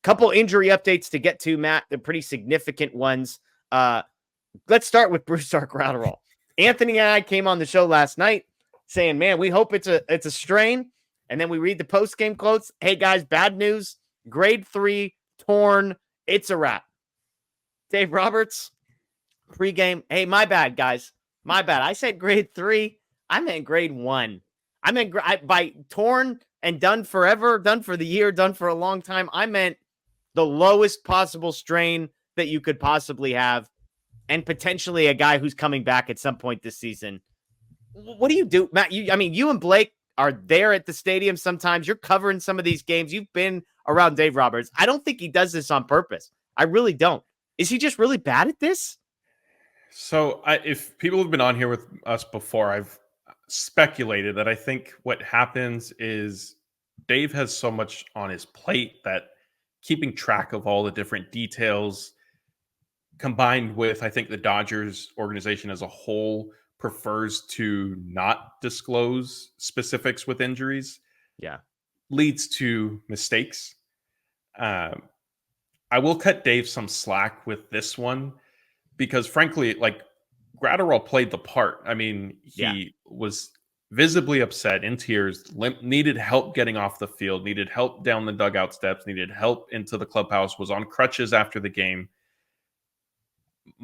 Couple injury updates to get to, Matt. They're pretty significant ones. Let's start with Brusdar Graterol. Anthony and I came on the show last night saying, man, we hope it's a strain. And then we read the post-game quotes. Hey, guys, bad news. Grade 3, torn. It's a wrap. Dave Roberts, pregame. Hey, my bad, guys. My bad. I said grade 3. I meant grade 1. I meant by torn and done forever, done for the year, done for a long time. I meant the lowest possible strain that you could possibly have, and potentially a guy who's coming back at some point this season. What do you do, Matt? You and Blake are there at the stadium sometimes. You're covering some of these games. You've been around Dave Roberts. I don't think he does this on purpose. I really don't. Is he just really bad at this? So if people have been on here with us before, I've speculated that I think what happens is Dave has so much on his plate that keeping track of all the different details, combined with, I think the Dodgers organization as a whole prefers to not disclose specifics with injuries. Yeah. Leads to mistakes. I will cut Dave some slack with this one because, frankly, like, Graterol played the part. I mean, he was visibly upset, in tears, needed help getting off the field, needed help down the dugout steps, needed help into the clubhouse, was on crutches after the game.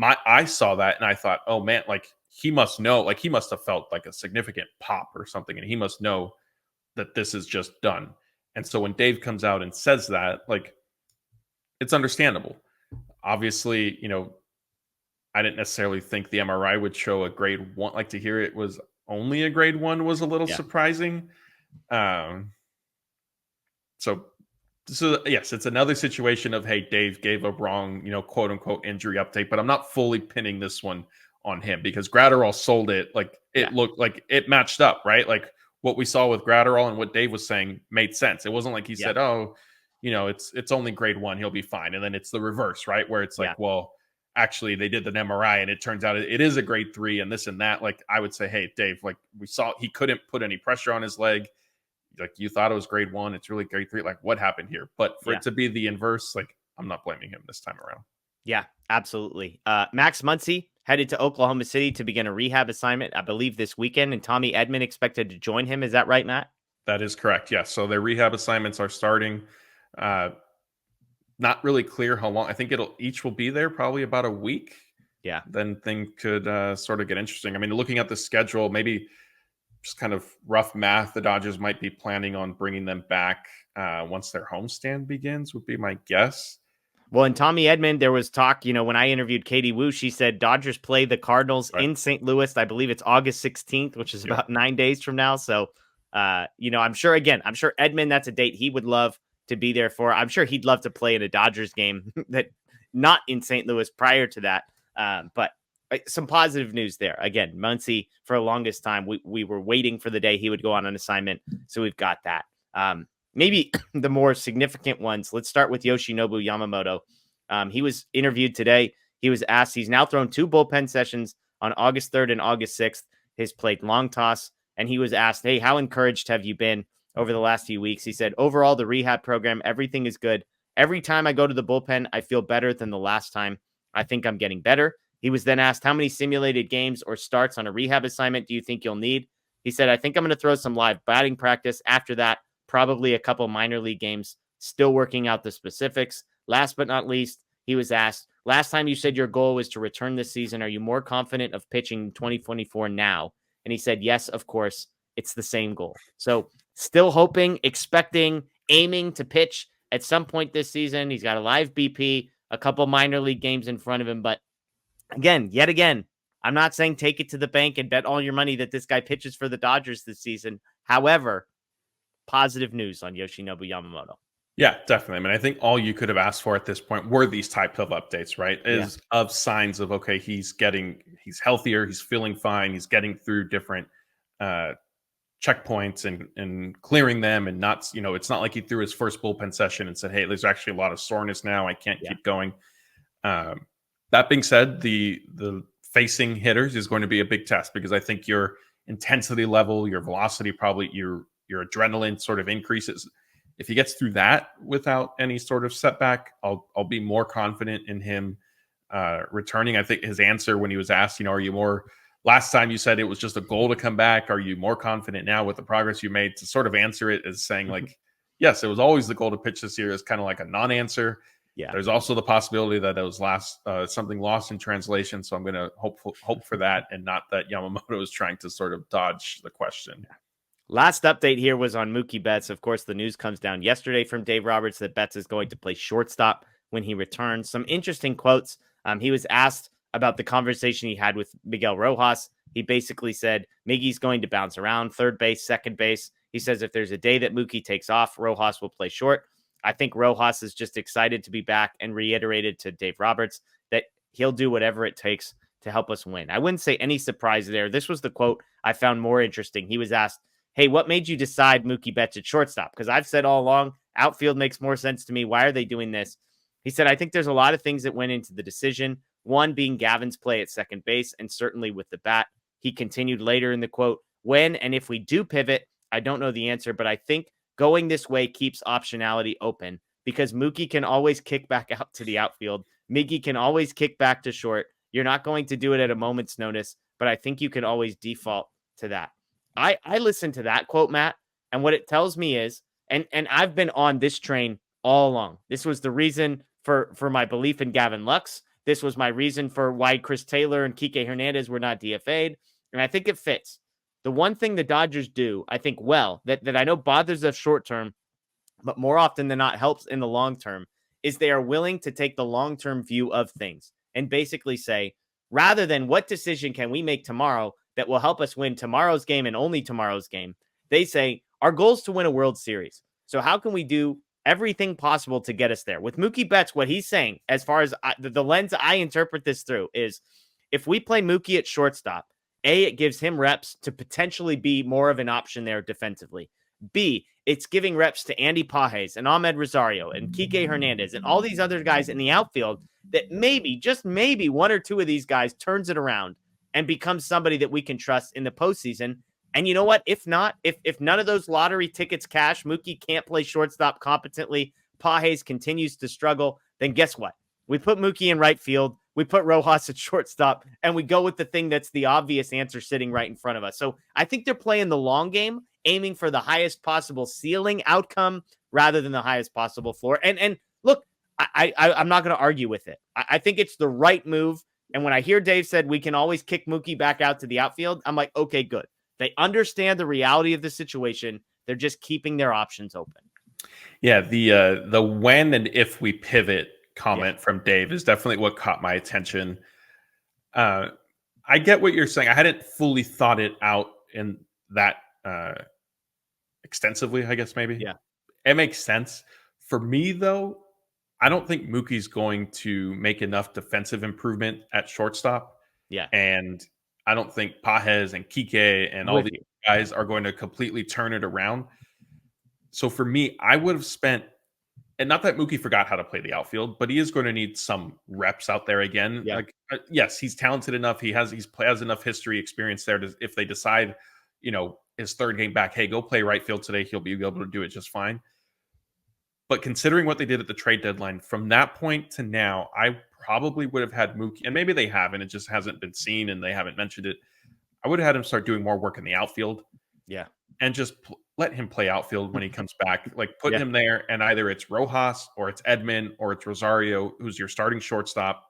I saw that and I thought, oh man, like, he must know, like, he must have felt like a significant pop or something, and he must know that this is just done. And so when Dave comes out and says that, like, it's understandable. Obviously, I didn't necessarily think the MRI would show a grade 1. Like, to hear it was only a grade 1 was a little surprising. So yes, it's another situation of, hey, Dave gave a wrong, quote unquote injury update, but I'm not fully pinning this one on him because Graterol sold it. Like, it looked like it matched up, right? Like, what we saw with Graterol and what Dave was saying made sense. It wasn't like he said, oh, it's only grade 1, he'll be fine. And then it's the reverse, right? Where it's like, well, actually they did an MRI and it turns out it is a grade 3 and this and that. Like, I would say, hey, Dave, like, we saw he couldn't put any pressure on his leg. Like, you thought it was grade 1, it's really grade 3. Like, what happened here? But for it to be the inverse, like, I'm not blaming him this time around. Yeah, absolutely. Max Muncy headed to Oklahoma City to begin a rehab assignment, I believe, this weekend, and Tommy Edman expected to join him. Is that right, Matt? That is correct. Yes. So their rehab assignments are starting. Not really clear how long. I think each will be there probably about a week. Yeah. Then things could sort of get interesting. I mean, looking at the schedule, maybe just kind of rough math, the Dodgers might be planning on bringing them back once their homestand begins, would be my guess. Well, in Tommy Edman, there was talk, when I interviewed Katie Wu, she said Dodgers play the Cardinals in St. Louis. I believe it's August 16th, which is about 9 days from now. So, I'm sure Edman, that's a date he would love to be there for. I'm sure he'd love to play in a Dodgers game that not in St. Louis prior to that. But some positive news there. Again, Muncy, for the longest time, we were waiting for the day he would go on an assignment. So we've got that. Maybe the more significant ones. Let's start with Yoshinobu Yamamoto. He was interviewed today. He was asked, he's now thrown 2 bullpen sessions on August 3rd and August 6th. He's played long toss, and he was asked, hey, how encouraged have you been over the last few weeks? He said, overall, the rehab program, everything is good. Every time I go to the bullpen, I feel better than the last time. I think I'm getting better. He was then asked, how many simulated games or starts on a rehab assignment do you think you'll need? He said, I think I'm going to throw some live batting practice. After that, probably a couple minor league games, still working out the specifics. Last but not least, he was asked, last time you said your goal was to return this season. Are you more confident of pitching 2024 now? And he said, yes, of course, it's the same goal. So still hoping, expecting, aiming to pitch at some point this season. He's got a live BP, a couple minor league games in front of him. But yet again, I'm not saying take it to the bank and bet all your money that this guy pitches for the Dodgers this season. However, positive news on Yoshinobu Yamamoto. Yeah, definitely. I mean, I think all you could have asked for at this point were these type of updates, right? Of signs of, okay, he's healthier, he's feeling fine, he's getting through different checkpoints and clearing them, and not, it's not like he threw his first bullpen session and said, hey, there's actually a lot of soreness now, I can't keep going. That being said, the facing hitters is going to be a big test, because I think your intensity level, your velocity, probably your adrenaline sort of increases If he gets through that without any sort of setback, I'll be more confident in him returning. I think his answer when he was asked, are you more, last time you said it was just a goal to come back, are you more confident now with the progress you made, to sort of answer it as saying like, yes, it was always the goal to pitch this year, is kind of like a non-answer. Yeah. There's also the possibility that it was something lost in translation. So I'm going to hope for that, and not that Yamamoto is trying to sort of dodge the question. Yeah. Last update here was on Mookie Betts. Of course, the news comes down yesterday from Dave Roberts that Betts is going to play shortstop when he returns. Some interesting quotes. He was asked about the conversation he had with Miguel Rojas. He basically said, Miggy's going to bounce around third base, second base. He says if there's a day that Mookie takes off, Rojas will play short. I think Rojas is just excited to be back, and reiterated to Dave Roberts that he'll do whatever it takes to help us win. I wouldn't say any surprise there. This was the quote I found more interesting. He was asked, hey, what made you decide Mookie Betts at shortstop? Because I've said all along, outfield makes more sense to me. Why are they doing this? He said, I think there's a lot of things that went into the decision. One being Gavin's play at second base, and certainly with the bat. He continued later in the quote, when and if we do pivot, I don't know the answer, but I think going this way keeps optionality open, because Mookie can always kick back out to the outfield. Miggy can always kick back to short. You're not going to do it at a moment's notice, but I think you can always default to that. I listened to that quote, Matt, and what it tells me is, and I've been on this train all along. This was the reason for my belief in Gavin Lux. This was my reason for why Chris Taylor and Kike Hernandez were not DFA'd, and I think it fits. The one thing the Dodgers do, I think, well, that I know bothers us short term, but more often than not helps in the long term, is they are willing to take the long-term view of things and basically say, rather than what decision can we make tomorrow that will help us win tomorrow's game and only tomorrow's game, they say, our goal is to win a World Series. So how can we do everything possible to get us there? With Mookie Betts, what he's saying, as far as the lens I interpret this through, is if we play Mookie at shortstop, A, it gives him reps to potentially be more of an option there defensively. B, it's giving reps to Andy Pages and Ahmed Rosario and Kike Hernandez and all these other guys in the outfield that maybe, just maybe, one or two of these guys turns it around and becomes somebody that we can trust in the postseason. And you know what? If not, if none of those lottery tickets cash, Mookie can't play shortstop competently, Pages continues to struggle, then guess what? We put Mookie in right field, we put Rojas at shortstop, and we go with the thing that's the obvious answer sitting right in front of us. So I think they're playing the long game, aiming for the highest possible ceiling outcome rather than the highest possible floor. And look, I'm not going to argue with it. I think it's the right move. And when I hear Dave said we can always kick Mookie back out to the outfield, I'm like, okay, good. They understand the reality of the situation. They're just keeping their options open. Yeah, the when and if we pivot comment from Dave is definitely what caught my attention. I get what you're saying. I hadn't fully thought it out in that extensively, I guess, maybe. Yeah. It makes sense. For me, though, I don't think Mookie's going to make enough defensive improvement at shortstop. Yeah. And I don't think Pages and Kike and all these guys are going to completely turn it around. So for me, I would have spent, and not that Mookie forgot how to play the outfield, but he is going to need some reps out there again. Yeah. Like, yes, he's talented enough. He has enough history, experience there to, if they decide, his third game back, hey, go play right field today, he'll be able to do it just fine. But considering what they did at the trade deadline, from that point to now, I probably would have had Mookie, and maybe they haven't, it just hasn't been seen and they haven't mentioned it. I would have had him start doing more work in the outfield. Yeah. And just let him play outfield when he comes back. Like, put him there, and either it's Rojas or it's Edman or it's Rosario, who's your starting shortstop.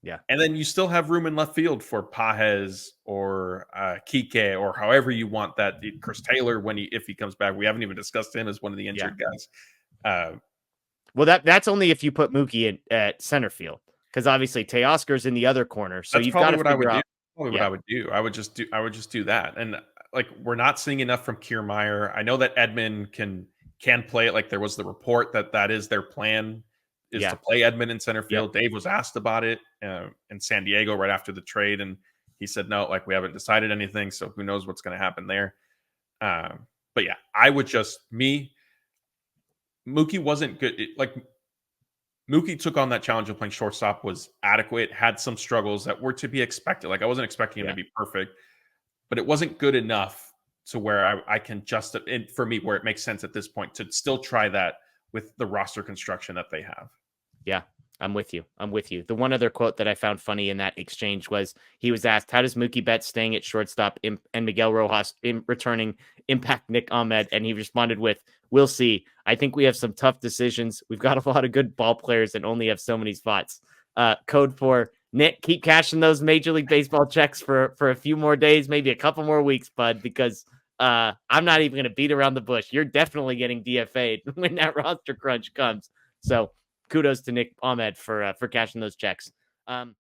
Yeah. And then you still have room in left field for Pages or Kike, or however you want that. Chris Taylor, if he comes back. We haven't even discussed him as one of the injured guys. Well, that's only if you put Mookie at center field, because obviously Teoscar's in the other corner. So you've got to figure out. Probably what I would do. I would just do that. And like, we're not seeing enough from Kiermaier. I know that Edman can play it. Like, there was the report that is their plan, is to play Edman in center field. Dave was asked about it in San Diego right after the trade, and he said no, like, we haven't decided anything, so who knows what's going to happen there. But yeah, I would Mookie wasn't good. Mookie took on that challenge of playing shortstop, was adequate, had some struggles that were to be expected. Like, I wasn't expecting him to be perfect, but it wasn't good enough to where I can just, and for me, where it makes sense at this point to still try that with the roster construction that they have. Yeah, I'm with you. I'm with you. The one other quote that I found funny in that exchange was he was asked, how does Mookie Betts staying at shortstop and Miguel Rojas returning impact Nick Ahmed? And he responded with, we'll see. I think we have some tough decisions. We've got a lot of good ball players and only have so many spots. Code for Nick, keep cashing those Major League Baseball checks for a few more days, maybe a couple more weeks, bud, because I'm not even going to beat around the bush. You're definitely getting DFA'd when that roster crunch comes. So kudos to Nick Ahmed for cashing those checks.